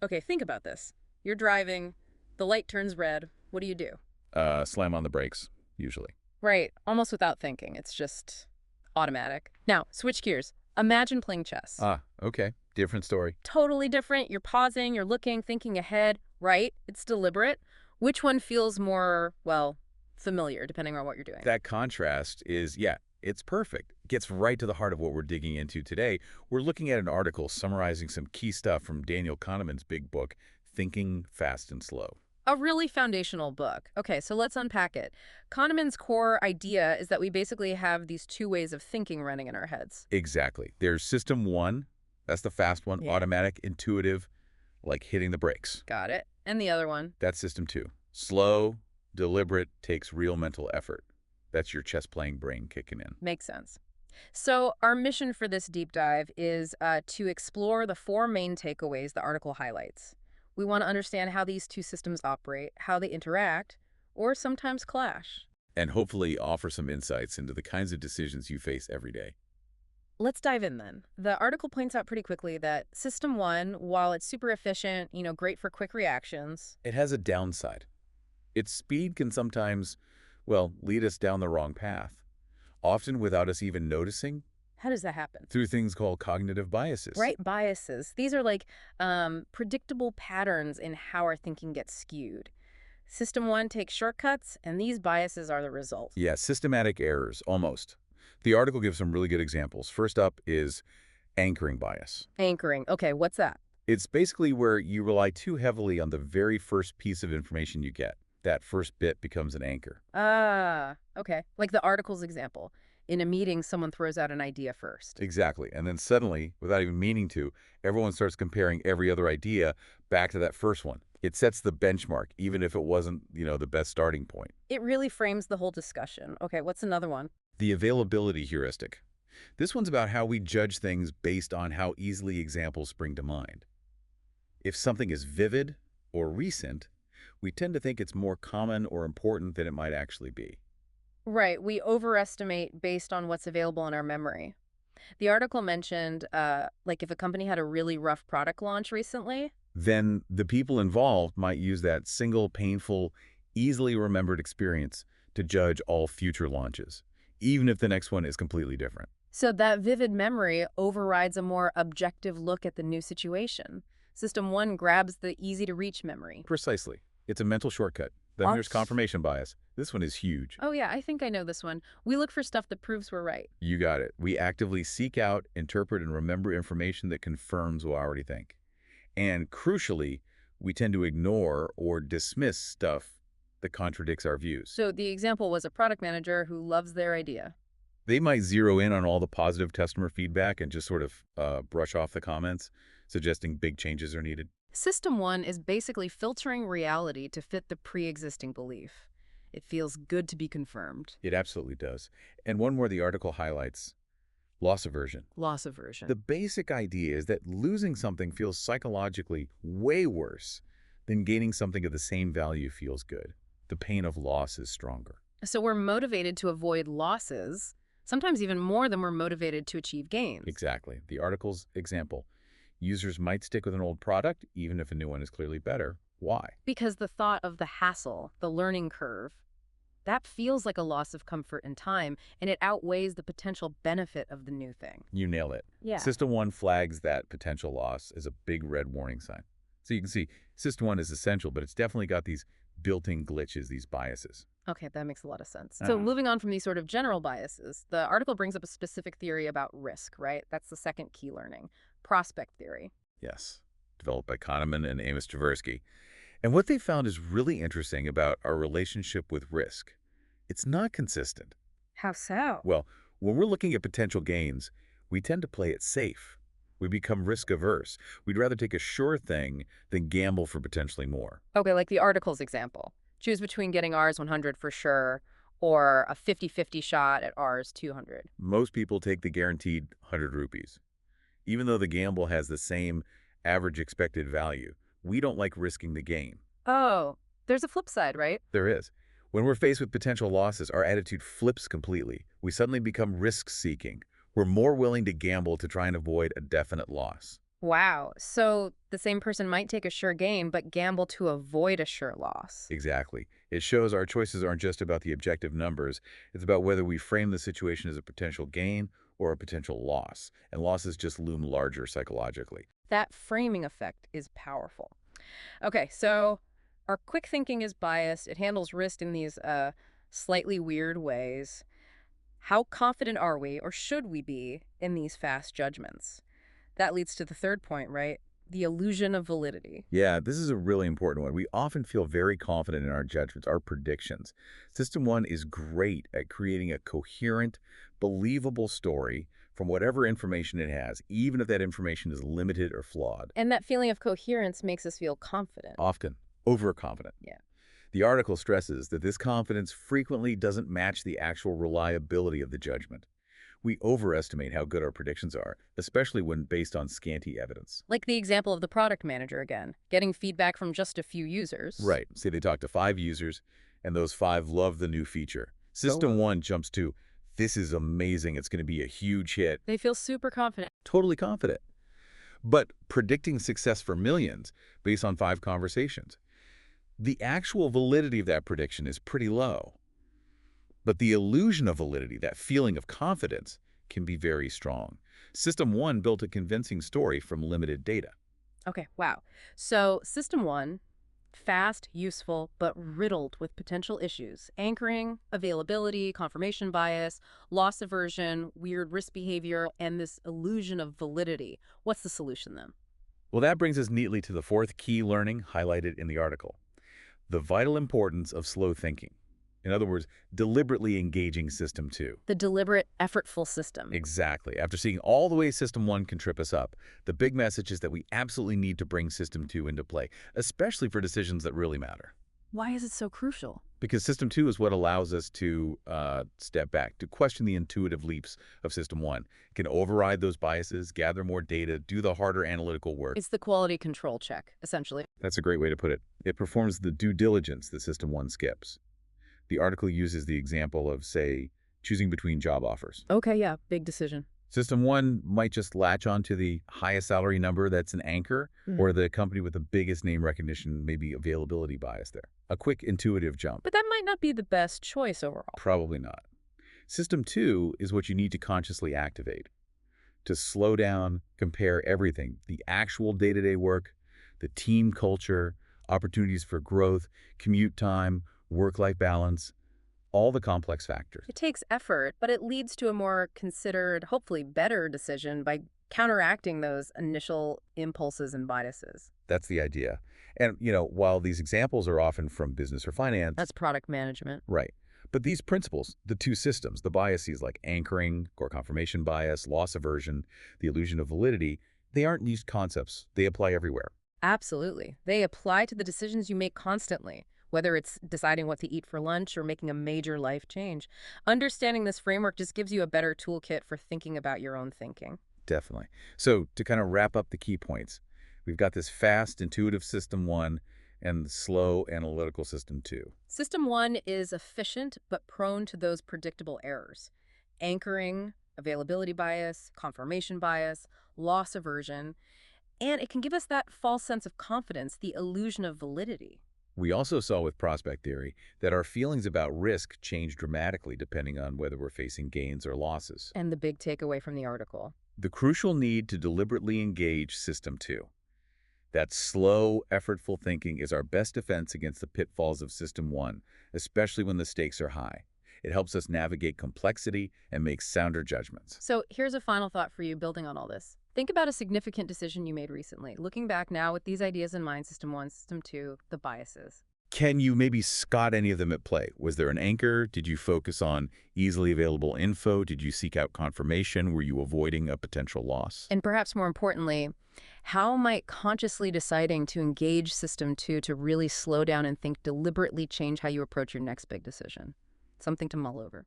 Okay, think about this. You're driving, the light turns red. What do? Slam on the brakes, usually. Right, almost without thinking. It's just automatic. Now, switch gears. Imagine playing chess. Ah, okay. Different story. Totally different. You're pausing, you're looking, thinking ahead, right? It's deliberate. Which one feels more, well, familiar, depending on what you're doing? That contrast is, yeah, it's perfect. Gets right to the heart of what we're digging into today. We're looking at an article summarizing some key stuff from Daniel Kahneman's big book, Thinking Fast and Slow. A really foundational book. Okay, so let's unpack it. Kahneman's core idea is that we basically have these two ways of thinking running in our heads. Exactly. There's system one, that's the fast one, Yeah. automatic, intuitive, like hitting the brakes. Got it. And the other one? That's system two. Slow, deliberate, takes real mental effort. That's your chess playing brain kicking in. Makes sense. So, our mission for this deep dive is to explore the four main takeaways the article highlights. We want to understand how these two systems operate, how they interact, or sometimes clash. And hopefully offer some insights into the kinds of decisions you face every day. Let's dive in then. The article points out pretty quickly that System 1, while it's super efficient, great for quick reactions. It has a downside. Its speed can sometimes, well, lead us down the wrong path, often without us even noticing, How does that happen? through things called cognitive biases. Right, biases. These are like predictable patterns in how our thinking gets skewed. System 1 takes shortcuts, and these biases are the result. Yeah, systematic errors, almost. The article gives some really good examples. First up is anchoring bias. Anchoring. Okay, what's that? It's basically where you rely too heavily on the very first piece of information you get. That first bit becomes an anchor. Ah, okay. Like the article's example. In a meeting, someone throws out an idea first. Exactly. And then suddenly, without even meaning to, everyone starts comparing every other idea back to that first one. It sets the benchmark, even if it wasn't, the best starting point. It really frames the whole discussion. Okay, what's another one? The availability heuristic. This one's about how we judge things based on how easily examples spring to mind. If something is vivid or recent, we tend to think it's more common or important than it might actually be. Right, we overestimate based on what's available in our memory. The article mentioned, like if a company had a really rough product launch recently. Then the people involved might use that single, painful, easily remembered experience to judge all future launches, even if the next one is completely different. So that vivid memory overrides a more objective look at the new situation. System 1 grabs the easy-to-reach memory. Precisely. It's a mental shortcut. Then there's confirmation bias. This one is huge. Oh yeah, I think I know this one. We look for stuff that proves we're right. You got it. We actively seek out, interpret, and remember information that confirms what I already think. And crucially, we tend to ignore or dismiss stuff that contradicts our views. So the example was a product manager who loves their idea. They might zero in on all the positive customer feedback and just sort of brush off the comments, suggesting big changes are needed. System 1 is basically filtering reality to fit the pre-existing belief. It feels good to be confirmed. It absolutely does. And one more the article highlights, loss aversion. Loss aversion. The basic idea is that losing something feels psychologically way worse than gaining something of the same value feels good. The pain of loss is stronger. So we're motivated to avoid losses, sometimes even more than we're motivated to achieve gains. Exactly. The article's example. Users might stick with an old product even if a new one is clearly better. Why? Because the thought of the hassle, the learning curve, that feels like a loss of comfort and time, and it outweighs the potential benefit of the new thing. You nail it. Yeah. System 1 flags that potential loss as a big red warning sign. So you can see System 1 is essential, but it's definitely got these built-in glitches, these biases. Okay, that makes a lot of sense. So moving on from these sort of general biases, the article brings up a specific theory about risk, right? That's the second key learning. Prospect theory. Yes, developed by Kahneman and Amos Tversky. And what they found is really interesting about our relationship with risk. It's not consistent. How so? Well, when we're looking at potential gains, we tend to play it safe. We become risk-averse. We'd rather take a sure thing than gamble for potentially more. Okay, like the article's example. Choose between getting Rs 100 for sure or a 50-50 shot at Rs 200. Most people take the guaranteed 100 rupees. Even though the gamble has the same average expected value, we don't like risking the gain. Oh, there's a flip side, right? There is. When we're faced with potential losses, our attitude flips completely. We suddenly become risk-seeking. We're more willing to gamble to try and avoid a definite loss. Wow. So the same person might take a sure gain, but gamble to avoid a sure loss. Exactly. It shows our choices aren't just about the objective numbers. It's about whether we frame the situation as a potential gain or a potential loss. And losses just loom larger psychologically. That framing effect is powerful. Okay, so our quick thinking is biased. It handles risk in these slightly weird ways. How confident are we, or should we be, in these fast judgments? That leads to the third point, right? The illusion of validity. Yeah, this is a really important one. We often feel very confident in our judgments, our predictions. System 1 is great at creating a coherent, believable story from whatever information it has, even if that information is limited or flawed. And that feeling of coherence makes us feel confident. Often overconfident. Yeah. The article stresses that this confidence frequently doesn't match the actual reliability of the judgment. We overestimate how good our predictions are, especially when based on scanty evidence. Like the example of the product manager again, getting feedback from just a few users. Right. Say they talk to 5 users, and those 5 love the new feature. System 1 jumps to, this is amazing, it's going to be a huge hit. They feel super confident. Totally confident. But predicting success for millions based on 5 conversations, the actual validity of that prediction is pretty low. But the illusion of validity, that feeling of confidence, can be very strong. System 1 built a convincing story from limited data. Okay, wow. So, system one, fast, useful, but riddled with potential issues. Anchoring, availability, confirmation bias, loss aversion, weird risk behavior, and this illusion of validity. What's the solution then? Well, that brings us neatly to the fourth key learning highlighted in the article, the vital importance of slow thinking. In other words, deliberately engaging System 2. The deliberate, effortful system. Exactly. After seeing all the ways System 1 can trip us up, the big message is that we absolutely need to bring System 2 into play, especially for decisions that really matter. Why is it so crucial? Because System 2 is what allows us to step back, to question the intuitive leaps of System 1. It can override those biases, gather more data, do the harder analytical work. It's the quality control check, essentially. That's a great way to put it. It performs the due diligence that System 1 skips. The article uses the example of, say, choosing between job offers. Okay, yeah, big decision. System 1 might just latch onto the highest salary number that's an anchor, or the company with the biggest name recognition, maybe availability bias there. A quick intuitive jump. But that might not be the best choice overall. Probably not. System 2 is what you need to consciously activate. To slow down, compare everything, the actual day-to-day work, the team culture, opportunities for growth, commute time, work-life balance, all the complex factors. It takes effort, but it leads to a more considered, hopefully better decision by counteracting those initial impulses and biases. That's the idea. And, while these examples are often from business or finance, That's product management. right. But these principles, the two systems, the biases like anchoring, core confirmation bias, loss aversion, the illusion of validity, they aren't niche concepts. They apply everywhere. Absolutely. They apply to the decisions you make constantly, whether it's deciding what to eat for lunch or making a major life change. Understanding this framework just gives you a better toolkit for thinking about your own thinking. Definitely. So to kind of wrap up the key points, we've got this fast, intuitive System 1 and the slow, analytical System 2. System one is efficient but prone to those predictable errors. Anchoring, availability bias, confirmation bias, loss aversion, and it can give us that false sense of confidence, the illusion of validity. We also saw with prospect theory that our feelings about risk change dramatically depending on whether we're facing gains or losses. And the big takeaway from the article. The crucial need to deliberately engage System 2. That slow, effortful thinking is our best defense against the pitfalls of System 1, especially when the stakes are high. It helps us navigate complexity and make sounder judgments. So here's a final thought for you building on all this. Think about a significant decision you made recently. Looking back now with these ideas in mind, system one, system two, the biases. Can you maybe spot any of them at play? Was there an anchor? Did you focus on easily available info? Did you seek out confirmation? Were you avoiding a potential loss? And perhaps more importantly, how might consciously deciding to engage system two to really slow down and think deliberately change how you approach your next big decision? Something to mull over.